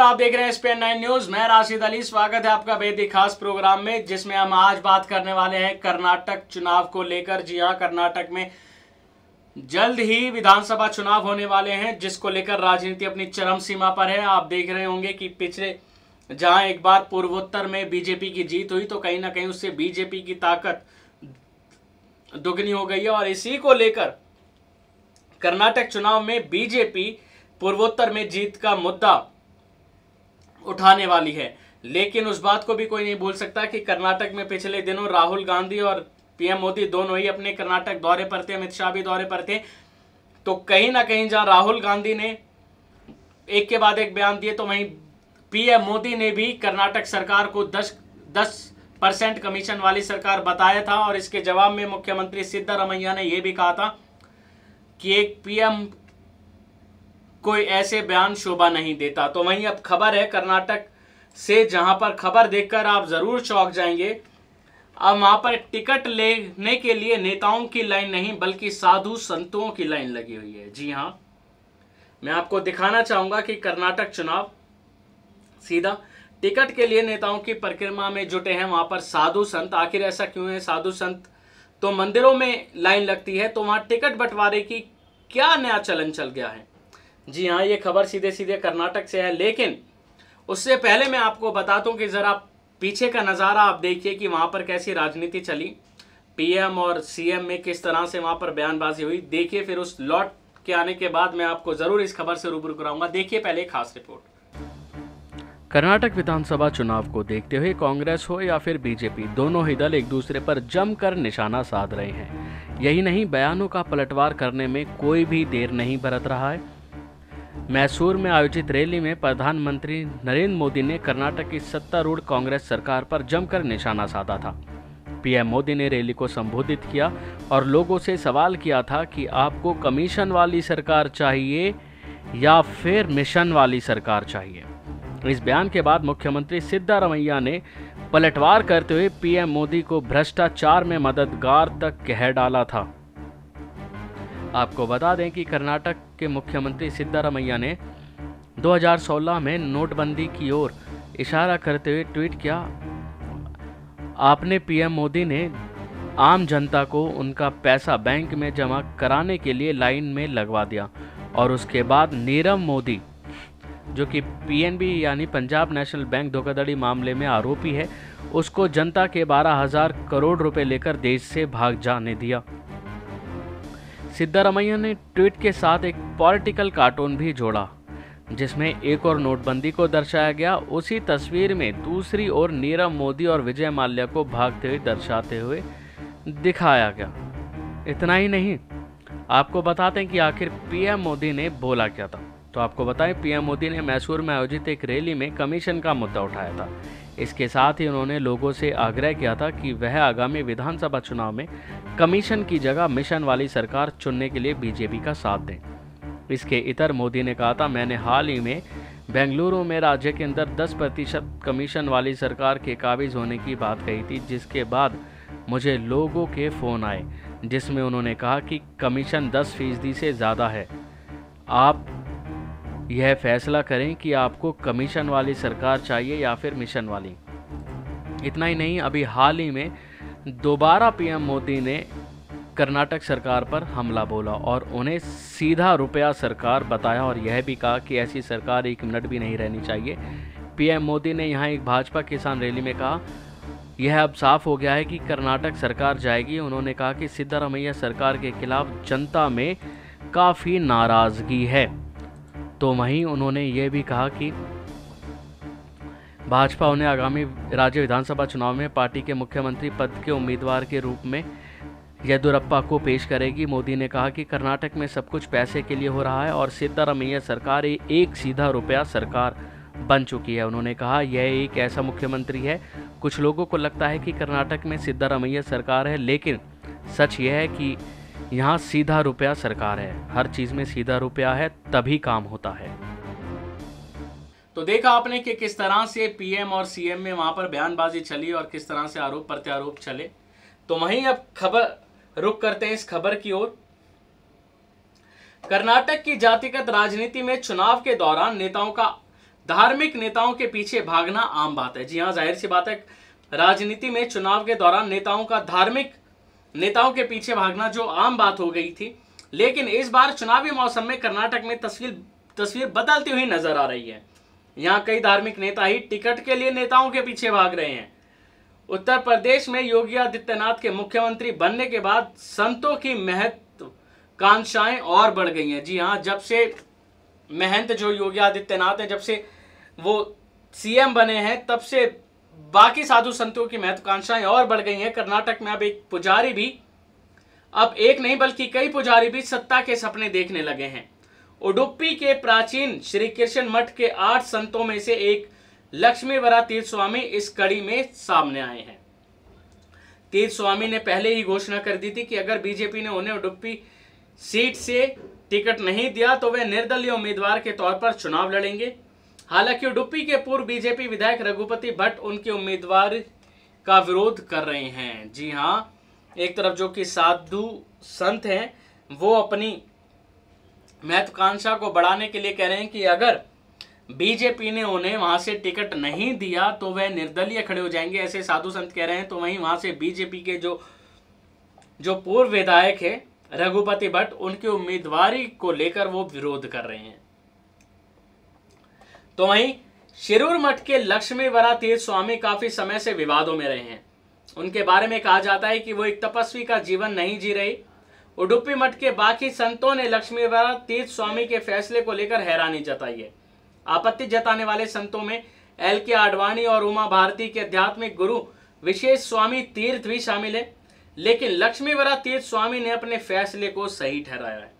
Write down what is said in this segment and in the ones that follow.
आप देख रहे हैं SPN 9 न्यूज। मैं राशिद अली, स्वागत है आपका बेहद ही खास प्रोग्राम में, जिसमें हम आज बात करने वाले हैं कर्नाटक चुनाव को लेकर। जी हां, कर्नाटक में जल्द ही विधानसभा चुनाव होने वाले हैं, जिसको लेकर राजनीति अपनी चरम सीमा पर है। आप देख रहे होंगे कि पिछले जहां एक बार पूर्वोत्तर में बीजेपी की जीत हुई, तो कहीं ना कहीं उससे बीजेपी की ताकत दुगनी हो गई है। और इसी को लेकर कर्नाटक चुनाव में बीजेपी पूर्वोत्तर में जीत का मुद्दा उठाने वाली है। लेकिन उस बात को भी कोई नहीं भूल सकता कि कर्नाटक में पिछले दिनों राहुल गांधी और पीएम मोदी दोनों ही अपने कर्नाटक दौरे पर थे, अमित शाह भी दौरे पर थे। तो कहीं ना कहीं जहां राहुल गांधी ने एक के बाद एक बयान दिए, तो वहीं पीएम मोदी ने भी कर्नाटक सरकार को 10% कमीशन वाली सरकार बताया था। और इसके जवाब में मुख्यमंत्री सिद्धारमैया ने यह भी कहा था कि एक पीएम कोई ऐसे बयान शोभा नहीं देता। तो वहीं अब खबर है कर्नाटक से, जहां पर खबर देखकर आप जरूर चौंक जाएंगे। अब वहां पर टिकट लेने के लिए नेताओं की लाइन नहीं, बल्कि साधु संतों की लाइन लगी हुई है। जी हां, मैं आपको दिखाना चाहूंगा कि कर्नाटक चुनाव सीधा टिकट के लिए नेताओं की परिक्रमा में जुटे हैं। वहां पर साधु संत, आखिर ऐसा क्यों है? साधु संत तो मंदिरों में लाइन लगती है, तो वहां टिकट बंटवारे की क्या नया चलन चल गया है? जी हाँ, ये खबर सीधे सीधे कर्नाटक से है। लेकिन उससे पहले मैं आपको बता दूं कि जरा पीछे का नज़ारा आप देखिए कि वहां पर कैसी राजनीति चली, पीएम और सीएम में किस तरह से वहां पर बयानबाजी हुई। देखिए, फिर उस लौट के आने के बाद मैं आपको जरूर इस खबर से रूबरू कराऊंगा। देखिए पहले खास रिपोर्ट। कर्नाटक विधानसभा चुनाव को देखते हुए कांग्रेस हो या फिर बीजेपी, दोनों ही दल एक दूसरे पर जमकर निशाना साध रहे हैं। यही नहीं, बयानों का पलटवार करने में कोई भी देर नहीं बरत रहा है। मैसूर में आयोजित रैली में प्रधानमंत्री नरेंद्र मोदी ने कर्नाटक की सत्तारूढ़ कांग्रेस सरकार पर जमकर निशाना साधा था। पीएम मोदी ने रैली को संबोधित किया और लोगों से सवाल किया था कि आपको कमीशन वाली सरकार चाहिए या फिर मिशन वाली सरकार चाहिए। इस बयान के बाद मुख्यमंत्री सिद्धारमैया ने पलटवार करते हुए पीएम मोदी को भ्रष्टाचार में मददगार तक कह डाला था। आपको बता दें कि कर्नाटक के मुख्यमंत्री सिद्धारमैया ने 2016 में नोटबंदी की ओर इशारा करते हुए ट्वीट किया, आपने पीएम मोदी ने आम जनता को उनका पैसा बैंक में जमा कराने के लिए लाइन में लगवा दिया। और उसके बाद नीरव मोदी, जो कि पीएनबी यानी पंजाब नेशनल बैंक धोखाधड़ी मामले में आरोपी है, उसको जनता के 12,000 करोड़ रुपए लेकर देश से भाग जाने दिया। सिद्धारमैया ने ट्वीट के साथ एक पॉलिटिकल कार्टून भी जोड़ा, जिसमें एक और नोटबंदी को दर्शाया गया। उसी तस्वीर में दूसरी ओर नीरव मोदी और विजय माल्या को भागते हुए दर्शाते हुए दिखाया गया। इतना ही नहीं, आपको बताते हैं कि आखिर पीएम मोदी ने बोला क्या था। तो आपको बताएं, पीएम मोदी ने मैसूर में आयोजित एक रैली में कमीशन का मुद्दा उठाया था। इसके साथ ही उन्होंने लोगों से आग्रह किया था कि वह आगामी विधानसभा चुनाव में कमीशन की जगह मिशन वाली सरकार चुनने के लिए बीजेपी का साथ दें। इसके इतर मोदी ने कहा था, मैंने हाल ही में बेंगलुरु में राज्य के अंदर 10% कमीशन वाली सरकार के काबिज होने की बात कही थी, जिसके बाद मुझे लोगों के फ़ोन आए जिसमें उन्होंने कहा कि कमीशन 10% से ज़्यादा है। आप यह फैसला करें कि आपको कमीशन वाली सरकार चाहिए या फिर मिशन वाली। इतना ही नहीं, अभी हाल ही में दोबारा पीएम मोदी ने कर्नाटक सरकार पर हमला बोला और उन्हें सीधा रुपया सरकार बताया और यह भी कहा कि ऐसी सरकार 1 मिनट भी नहीं रहनी चाहिए। पीएम मोदी ने यहाँ एक भाजपा किसान रैली में कहा, यह अब साफ हो गया है कि कर्नाटक सरकार जाएगी। उन्होंने कहा कि सिद्धारमैया सरकार के खिलाफ जनता में काफ़ी नाराज़गी है। तो वहीं उन्होंने ये भी कहा कि भाजपा उन्हें आगामी राज्य विधानसभा चुनाव में पार्टी के मुख्यमंत्री पद के उम्मीदवार के रूप में येदियुरप्पा को पेश करेगी। मोदी ने कहा कि कर्नाटक में सब कुछ पैसे के लिए हो रहा है और सिद्धारमैया सरकार एक सीधा रुपया सरकार बन चुकी है। उन्होंने कहा, यह एक ऐसा मुख्यमंत्री है, कुछ लोगों को लगता है कि कर्नाटक में सिद्धारमैया सरकार है, लेकिन सच यह है कि यहाँ सीधा रुपया सरकार है। हर चीज़ में सीधा रुपया है, तभी काम होता है। तो देखा आपने कि किस तरह से पीएम और सीएम में वहां पर बयानबाजी चली और किस तरह से आरोप प्रत्यारोप चले। तो वहीं अब खबर रुक करते हैं इस खबर की ओर। कर्नाटक की जातिगत राजनीति में चुनाव के दौरान नेताओं का धार्मिक नेताओं के पीछे भागना आम बात है। जी हाँ, जाहिर सी बात है, राजनीति में चुनाव के दौरान नेताओं का धार्मिक नेताओं के पीछे भागना जो आम बात हो गई थी, लेकिन इस बार चुनावी मौसम में कर्नाटक में तस्वीर बदलती हुई नजर आ रही है। यहाँ कई धार्मिक नेता ही टिकट के लिए नेताओं के पीछे भाग रहे हैं। उत्तर प्रदेश में योगी आदित्यनाथ के मुख्यमंत्री बनने के बाद संतों की महत्वाकांक्षाएं और बढ़ गई हैं। जी हाँ, जब से महंत जो योगी आदित्यनाथ है, जब से वो सीएम बने हैं, तब से बाकी साधु संतों की महत्वाकांक्षाएं और बढ़ गई हैं। कर्नाटक में अब एक पुजारी भी, अब एक नहीं बल्कि कई पुजारी भी सत्ता के सपने देखने लगे हैं। उडुपी के प्राचीन श्री कृष्ण मठ के 8 संतों में से एक लक्ष्मीवरा तीर्थ स्वामी इस कड़ी में सामने आए हैं। तीर्थ स्वामी ने पहले ही घोषणा कर दी थी कि अगर बीजेपी ने उन्हें उडुपी सीट से टिकट नहीं दिया तो वे निर्दलीय उम्मीदवार के तौर पर चुनाव लड़ेंगे। हालांकि उडुपी के पूर्व बीजेपी विधायक रघुपति भट्ट उनके उम्मीदवार का विरोध कर रहे हैं। जी हाँ, एक तरफ जो कि साधु संत हैं वो अपनी महत्वाकांक्षा को बढ़ाने के लिए कह रहे हैं कि अगर बीजेपी ने उन्हें वहां से टिकट नहीं दिया तो वह निर्दलीय खड़े हो जाएंगे, ऐसे साधु संत कह रहे हैं। तो वहीं वहां से बीजेपी के जो पूर्व विधायक है रघुपति भट्ट, उनकी उम्मीदवारी को लेकर वो विरोध कर रहे हैं। तो वहीं शिरूर मठ के लक्ष्मीवरा तीर्थ स्वामी काफी समय से विवादों में रहे हैं। उनके बारे में कहा जाता है कि वो एक तपस्वी का जीवन नहीं जी रहे। उडुपी मठ के बाकी संतों ने लक्ष्मीवरा तीर्थ स्वामी के फैसले को लेकर हैरानी जताई है। आपत्ति जताने वाले संतों में एल.के. आडवाणी और उमा भारती के आध्यात्मिक गुरु विशेष स्वामी तीर्थ भी शामिल है, लेकिन लक्ष्मीवरा तीर्थ स्वामी ने अपने फैसले को सही ठहराया है।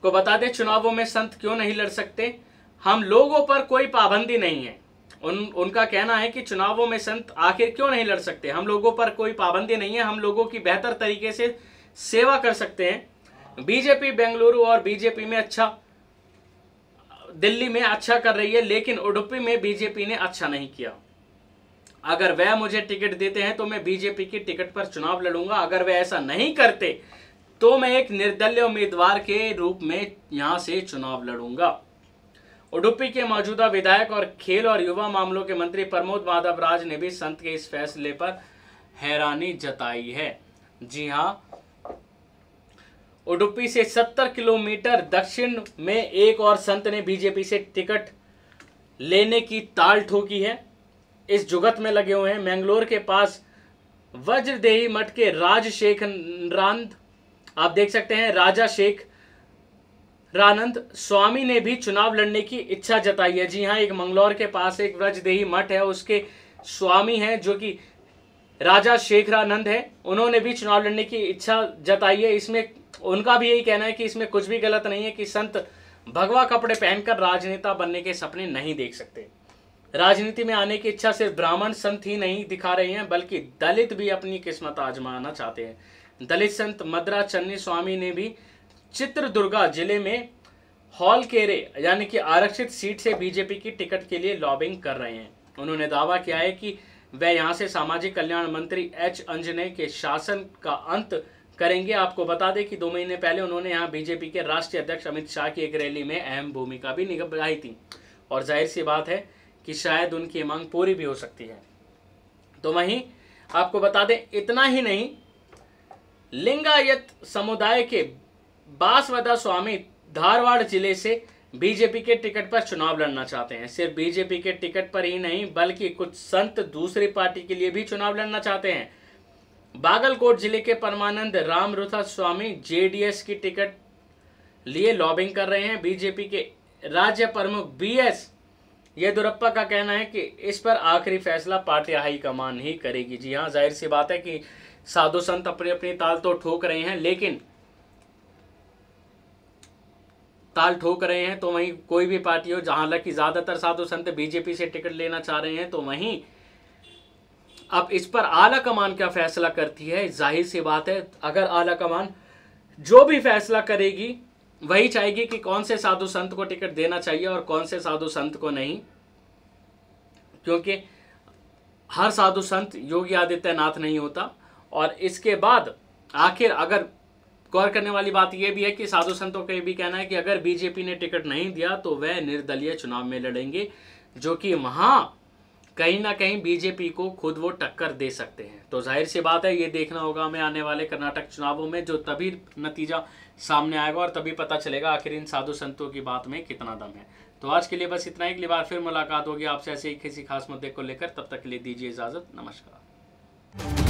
को बता दें, चुनावों में संत क्यों नहीं लड़ सकते? हम लोगों पर कोई पाबंदी नहीं है। उनका कहना है कि चुनावों में संत आखिर क्यों नहीं लड़ सकते? हम लोगों पर कोई पाबंदी नहीं है, हम लोगों की बेहतर तरीके से सेवा कर सकते हैं। बीजेपी बेंगलुरु और बीजेपी में दिल्ली में अच्छा कर रही है, लेकिन उडुपी में बीजेपी ने अच्छा नहीं किया। अगर वह मुझे टिकट देते हैं तो मैं बीजेपी की टिकट पर चुनाव लड़ूंगा। अगर वह ऐसा नहीं करते तो मैं एक निर्दलीय उम्मीदवार के रूप में यहां से चुनाव लड़ूंगा। उडुपी के मौजूदा विधायक और खेल और युवा मामलों के मंत्री प्रमोद माधव राज ने भी संत के इस फैसले पर हैरानी जताई है। जी हां, उडुपी से 70 किलोमीटर दक्षिण में एक और संत ने बीजेपी से टिकट लेने की ताल ठोकी है। इस जुगत में लगे हुए हैं। मैंगलोर के पास वज्रदेही मठ के राजशेखरानंद, आप देख सकते हैं, राजा शेखरानंद स्वामी ने भी चुनाव लड़ने की इच्छा जताई है। जी हाँ, एक मंगलौर के पास एक वज्रदेही मठ है, उसके स्वामी हैं जो कि राजा शेखरानंद है, उन्होंने भी चुनाव लड़ने की इच्छा जताई है। इसमें उनका भी यही कहना है कि इसमें कुछ भी गलत नहीं है कि संत भगवा कपड़े पहनकर राजनेता बनने के सपने नहीं देख सकते। राजनीति में आने की इच्छा सिर्फ ब्राह्मण संत ही नहीं दिखा रहे हैं, बल्कि दलित भी अपनी किस्मत आजमाना चाहते हैं। दलित संत मद्रा चन्नी स्वामी ने भी चित्रदुर्गा जिले में हॉलकेरे यानी कि आरक्षित सीट से बीजेपी की टिकट के लिए लॉबिंग कर रहे हैं। उन्होंने दावा किया है कि वह यहां से सामाजिक कल्याण मंत्री एच अंजने के शासन का अंत करेंगे। आपको बता दें कि 2 महीने पहले उन्होंने यहां बीजेपी के राष्ट्रीय अध्यक्ष अमित शाह की एक रैली में अहम भूमिका भी निभाई थी, और जाहिर सी बात है कि शायद उनकी मांग पूरी भी हो सकती है। तो वहीं आपको बता दें, इतना ही नहीं, लिंगायत समुदाय के बासवदा स्वामी धारवाड़ जिले से बीजेपी के टिकट पर चुनाव लड़ना चाहते हैं। सिर्फ बीजेपी के टिकट पर ही नहीं, बल्कि कुछ संत दूसरी पार्टी के लिए भी चुनाव लड़ना चाहते हैं। बागलकोट जिले के परमानंद रामरुथा स्वामी जेडीएस की टिकट लिए लॉबिंग कर रहे हैं। बीजेपी के राज्य प्रमुख बीएस येदुरप्पा का कहना है कि इस पर आखिरी फैसला पार्टी हाईकमान ही करेगी। जी हाँ, जाहिर सी बात है कि साधु संत अपनी अपनी ताल तो ठोक रहे हैं, लेकिन ताल ठोक रहे हैं तो वहीं कोई भी पार्टी हो, जहां हालांकि ज्यादातर साधु संत बीजेपी से टिकट लेना चाह रहे हैं, तो वहीं अब इस पर आला कमान क्या फैसला करती है। जाहिर सी बात है, अगर आला कमान जो भी फैसला करेगी वही चाहेगी कि कौन से साधु संत को टिकट देना चाहिए और कौन से साधु संत को नहीं, क्योंकि हर साधु संत योगी आदित्यनाथ नहीं होता। और इसके बाद आखिर अगर गौर करने वाली बात यह भी है कि साधु संतों का ये भी कहना है कि अगर बीजेपी ने टिकट नहीं दिया तो वह निर्दलीय चुनाव में लड़ेंगे, जो कि वहां कहीं ना कहीं बीजेपी को खुद वो टक्कर दे सकते हैं। तो जाहिर सी बात है, ये देखना होगा हमें आने वाले कर्नाटक चुनावों में, जो तभी नतीजा सामने आएगा और तभी पता चलेगा आखिर इन साधु संतों की बात में कितना दम है। तो आज के लिए बस इतना ही। अगली बार फिर मुलाकात होगी आपसे ऐसे ही किसी खास मुद्दे को लेकर। तब तक के लिए दीजिए इजाजत। नमस्कार।